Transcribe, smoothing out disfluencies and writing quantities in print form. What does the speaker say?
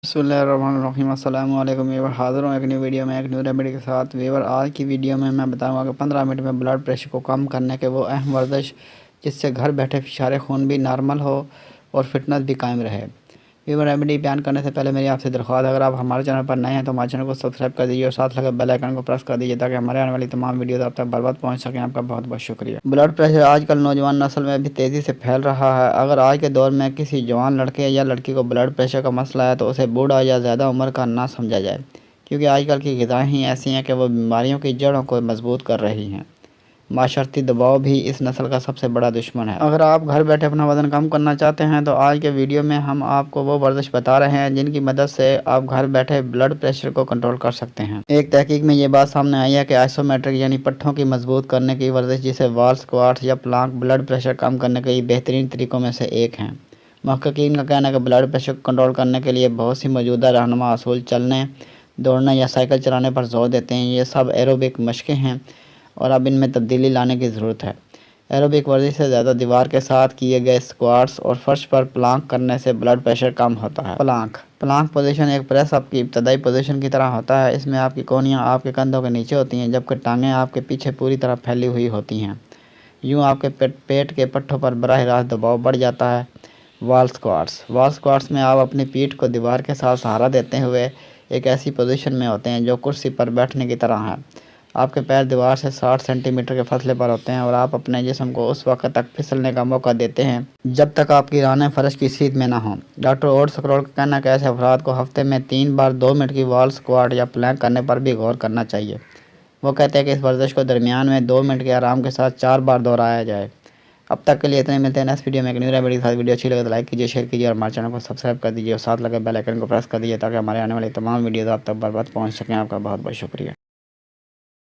बिस्मिल्लाहिर्रहमानिर्रहीम अस्सलामु अलैकुम वीवर। हाज़िर हूँ एक नई वीडियो में, एक न्यू रेमेडी के साथ। वीवर, आज की वीडियो में मैं बताऊंगा कि 15 मिनट में ब्लड प्रेशर को कम करने के वो अहम वर्जिश जिससे घर बैठे फिशारे खून भी नॉर्मल हो और फिटनेस भी कायम रहे। वीवर, रेमेडी बयान करने से पहले मेरी आपसे दरख्वास्त, अगर आप हमारे चैनल पर नए हैं तो हमारे चैनल को सब्सक्राइब कर दीजिए और साथ लगे बेल आइकन को प्रेस कर दीजिए ताकि हमारे आने वाली तमाम वीडियोस आप तक बर्बाद पहुंच सकें। आपका बहुत बहुत शुक्रिया। ब्लड प्रेशर आजकल नौजवान नस्ल में भी तेज़ी से फैल रहा है। अगर आज के दौर में किसी जवान लड़के या लड़की को ब्लड प्रेशर का मसला है तो उसे बूढ़ा या ज़्यादा उम्र का ना समझा जाए, क्योंकि आजकल की ग़िज़ाएँ ही ऐसी हैं कि वो बीमारियों की जड़ों को मजबूत कर रही हैं। माशरती दबाव भी इस नस्ल का सबसे बड़ा दुश्मन है। अगर आप घर बैठे अपना वज़न कम करना चाहते हैं तो आज के वीडियो में हम आपको वो वर्जिश बता रहे हैं जिनकी मदद से आप घर बैठे ब्लड प्रेशर को कंट्रोल कर सकते हैं। एक तहकीक में ये बात सामने आई है कि आइसोमेट्रिक यानी पट्ठों की मजबूत करने की वर्जिश, जिसे वॉल स्क्वाट्स या प्लांक, ब्लड प्रेशर कम करने के लिए बेहतरीन तरीक़ों में से एक हैं। मुहक्किकीन का कहना है कि ब्लड प्रेशर को कंट्रोल करने के लिए बहुत सी मौजूदा रहनुमा असूल चलने, दौड़ने या साइकिल चलाने पर जोर देते हैं। ये सब एरोबिक मशक़ें हैं और अब इनमें तब्दीली लाने की ज़रूरत है। एरोबिक वर्जिश से ज़्यादा दीवार के साथ किए गए स्क्वाट्स और फर्श पर प्लांक करने से ब्लड प्रेशर कम होता है। प्लांक पोजीशन एक प्रेस अप की इब्तदाई पोजीशन की तरह होता है। इसमें आपकी कोहनियाँ आपके कंधों के नीचे होती हैं जबकि टांगें आपके पीछे पूरी तरह फैली हुई होती हैं। यूँ आपके पेट के पट्ठों पर बराह रास्त दबाव बढ़ जाता है। वॉल स्क्वाट्स में आप अपनी पीठ को दीवार के साथ सहारा देते हुए एक ऐसी पोजीशन में होते हैं जो कुर्सी पर बैठने की तरह है। आपके पैर दीवार से 60 सेंटीमीटर के फासले पर होते हैं और आप अपने जिस्म को उस वक्त तक फिसलने का मौका देते हैं जब तक आपकी रानें फर्श की सीध में ना हों। डॉक्टर ओड स्क्रॉल का कहना है कि ऐसे अफराद को हफ्ते में 3 बार 2 मिनट की वॉल स्क्वाट या प्लैंक करने पर भी गौर करना चाहिए। वो कहते हैं कि इस वर्जिश को दरमियान में 2 मिनट के आराम के साथ 4 बार दोहराया जाए। अब तक के लिए इतने मिलते हैं नेक्स्ट वीडियो में एक न्यू रेमेडी के साथ। वीडियो अच्छी लगे तो लाइक कीजिए, शेयर कीजिए और हमारे चैनल को सब्सक्राइब कर दीजिए और साथ लगे बेल आइकन को प्रेस कर दीजिए ताकि हमारे आने वाली तमाम वीडियोज़ आप तक बर्बाद पहुँच सकें। आपका बहुत बहुत शुक्रिया।